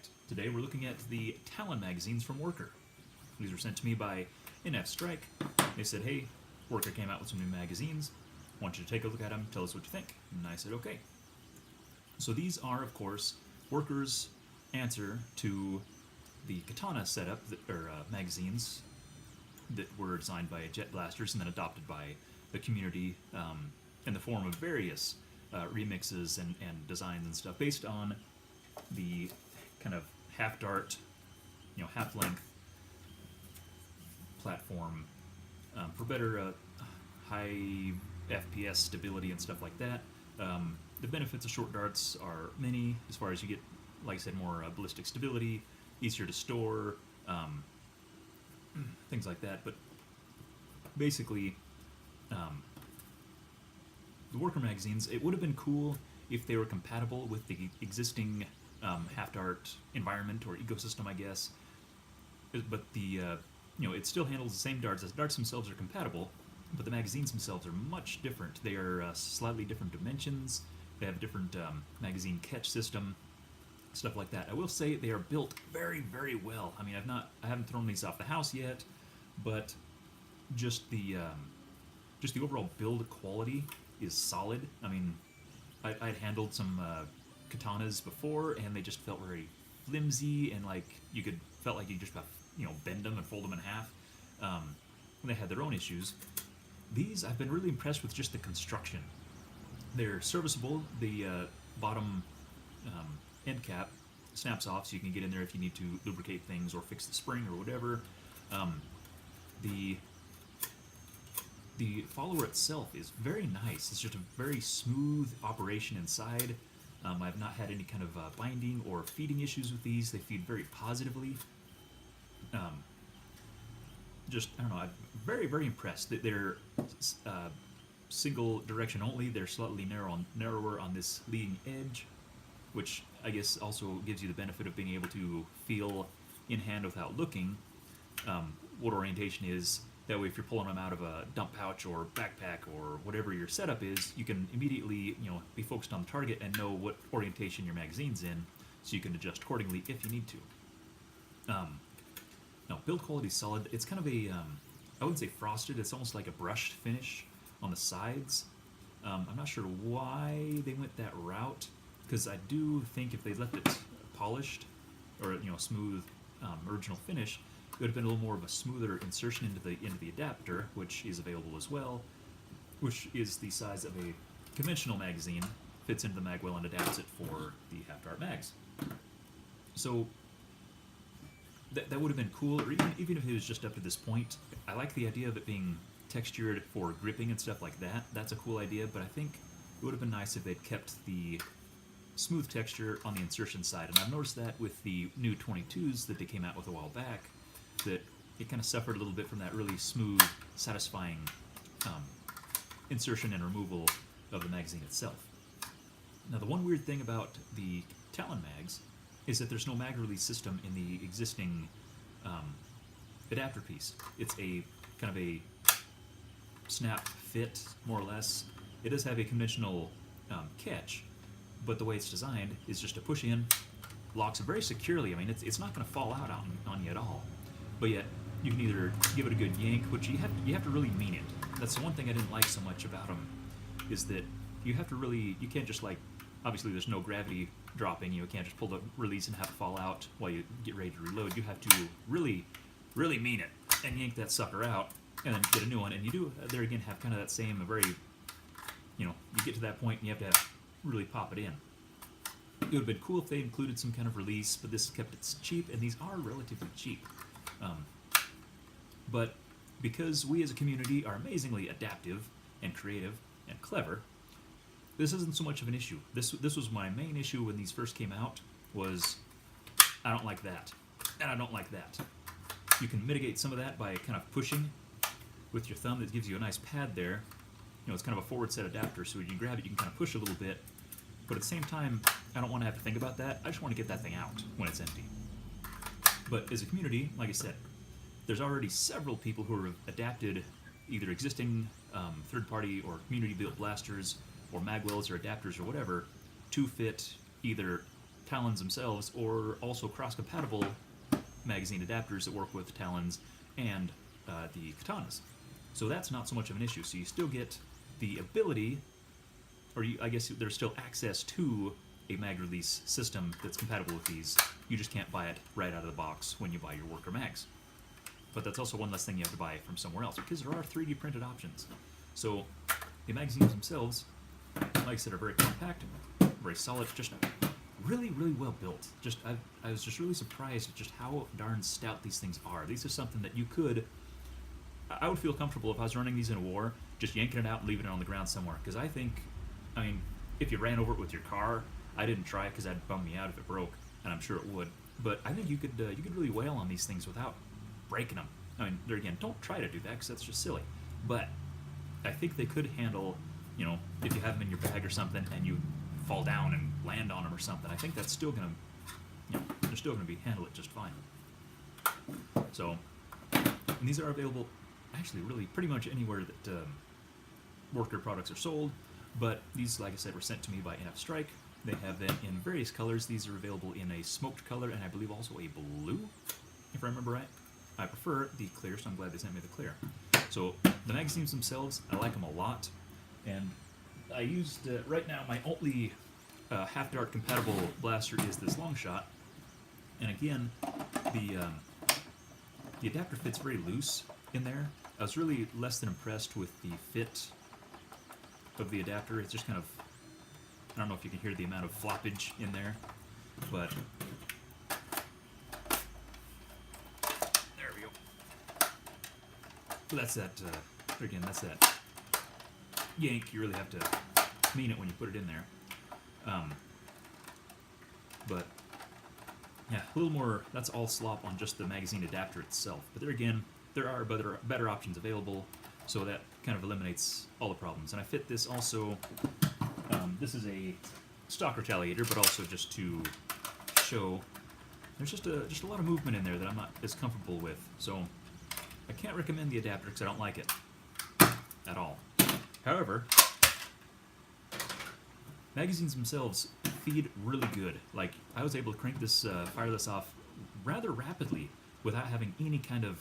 Alright, today we're looking at the Talon magazines from Worker. These were sent to me by NFStrike. They said, hey, Worker came out with some new magazines. I want you to take a look at them, tell us what you think. And I said, okay. So these are, of course, Worker's answer to the Katana setup, magazines that were designed by Jet Blasters and then adopted by the community in the form of various remixes and designs and stuff based on the kind of half-dart, half-length platform for better high FPS stability and stuff like that. The benefits of short darts are many, as far as you get, like I said, more ballistic stability, easier to store, things like that. But basically, the Worker magazines, it would have been cool if they were compatible with the existing half-dart environment or ecosystem, I guess. But the it still handles the same darts. The darts themselves are compatible, but the magazines themselves are much different. They are slightly different dimensions. They have a different magazine catch system, stuff like that. I will say they are built very, very well. I mean, I haven't thrown these off the house yet, but just the overall build quality is solid. I mean, I'd handled some katanas before, and they just felt very flimsy, and felt like you just bend them and fold them in half. They had their own issues. These, I've been really impressed with just the construction. They're serviceable. The bottom end cap snaps off, so you can get in there if you need to lubricate things or fix the spring or whatever. The follower itself is very nice. It's just a very smooth operation inside. I've not had any kind of binding or feeding issues with these. They feed very positively. I don't know, I'm very, very impressed. They're single direction only. They're slightly narrower on this leading edge, which I guess also gives you the benefit of being able to feel in hand without looking what orientation is. That way, if you're pulling them out of a dump pouch or backpack or whatever your setup is, you can immediately, be focused on the target and know what orientation your magazine's in, so you can adjust accordingly if you need to. Now, build quality is solid. It's kind of a, I wouldn't say frosted, it's almost like a brushed finish on the sides. I'm not sure why they went that route, because I do think if they left it polished, or, smooth original finish, it would have been a little more of a smoother insertion into the adapter, which is available as well, which is the size of a conventional magazine, fits into the mag well and adapts it for the half-dart mags. So that would have been cool, or even if it was just up to this point. I like the idea of it being textured for gripping and stuff like that. That's a cool idea, but I think it would have been nice if they'd kept the smooth texture on the insertion side. And I've noticed that with the new 22s that they came out with a while back, that it kind of suffered a little bit from that really smooth, satisfying insertion and removal of the magazine itself. Now, the one weird thing about the Talon mags is that there's no mag release system in the existing adapter piece. It's a kind of a snap fit, more or less. It does have a conventional catch, but the way it's designed is just to push in, locks it very securely. I mean, it's not going to fall out on you at all. But yet, you can either give it a good yank, which you have to really mean it. That's the one thing I didn't like so much about them, is that you have to really, you can't just obviously there's no gravity dropping, you can't just pull the release and have it fall out while you get ready to reload. You have to really, really mean it and yank that sucker out and then get a new one. And you do, there again, have kind of that same very, you get to that point and you have to really pop it in. It would have been cool if they included some kind of release, but this kept it cheap, and these are relatively cheap. But because we as a community are amazingly adaptive and creative and clever, this isn't so much of an issue. This was my main issue when these first came out, was I don't like that, and I don't like that. You can mitigate some of that by kind of pushing with your thumb. That gives you a nice pad there. It's kind of a forward set adapter, so when you grab it, you can kind of push a little bit. But at the same time, I don't want to have to think about that. I just want to get that thing out when it's empty. But as a community, like I said, there's already several people who have adapted either existing third-party or community-built blasters or magwells or adapters or whatever to fit either Talons themselves, or also cross-compatible magazine adapters that work with Talons and the katanas. So that's not so much of an issue. So you still get the ability, or I guess there's still access to a mag release system that's compatible with these. You just can't buy it right out of the box when you buy your worker mags. But that's also one less thing you have to buy from somewhere else, because there are 3D printed options. So the magazines themselves, like I said, are very compact, very solid, just really, really well built. I was just really surprised at just how darn stout these things are. These are something that you could... I would feel comfortable if I was running these in a war, just yanking it out and leaving it on the ground somewhere. Because I mean, if you ran over it with your car, I didn't try because that'd bum me out if it broke, and I'm sure it would. But I think you could really wail on these things without breaking them. I mean, there again, don't try to do that because that's just silly. But I think they could handle, if you have them in your bag or something and you fall down and land on them or something, I think that's still gonna, they're still gonna handle it just fine. So, and these are available actually really pretty much anywhere that worker products are sold. But these, like I said, were sent to me by NFStrike. They have them in various colors. These are available in a smoked color and I believe also a blue, if I remember right. I prefer the clear, so I'm glad they sent me the clear. So the magazines themselves, I like them a lot. And I used, right now, my only half-dart compatible blaster is this long shot. And again, the adapter fits very loose in there. I was really less than impressed with the fit of the adapter. It's just kind of, I don't know if you can hear the amount of floppage in there, but there we go. So that's that, again, that's that yank. You really have to mean it when you put it in there. But yeah, a little more, that's all slop on just the magazine adapter itself. But there again, there are better options available, so that kind of eliminates all the problems. And I fit this also, this is a stock retaliator, but also just to show there's just a lot of movement in there that I'm not as comfortable with. So I can't recommend the adapter because I don't like it at all. However, magazines themselves feed really good. Like, I was able to crank this, fire this off rather rapidly without having any kind of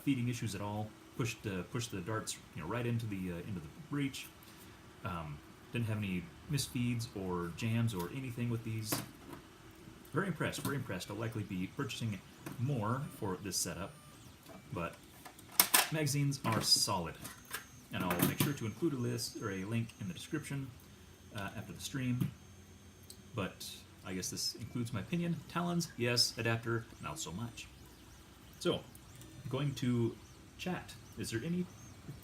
feeding issues at all. Push the darts, right into the breech. Didn't have any misfeeds or jams or anything with these. Very impressed. Very impressed. I'll likely be purchasing more for this setup, but magazines are solid, and I'll make sure to include a list or a link in the description after the stream. But I guess this includes my opinion. Talons, yes. Adapter, not so much. So, going to chat. Is there any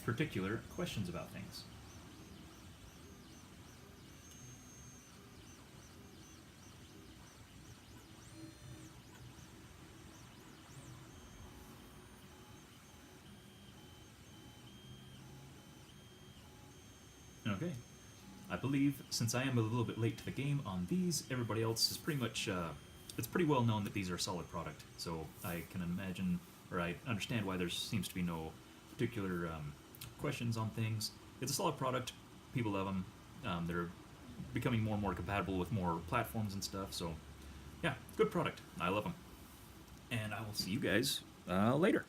particular questions about things? Okay. I believe, since I am a little bit late to the game on these, everybody else is pretty much, it's pretty well known that these are a solid product. So I can imagine, or I understand why there seems to be no particular questions on things. It's a solid product. People love them. They're becoming more and more compatible with more platforms and stuff. So yeah, good product. I love them. And I will see you guys later.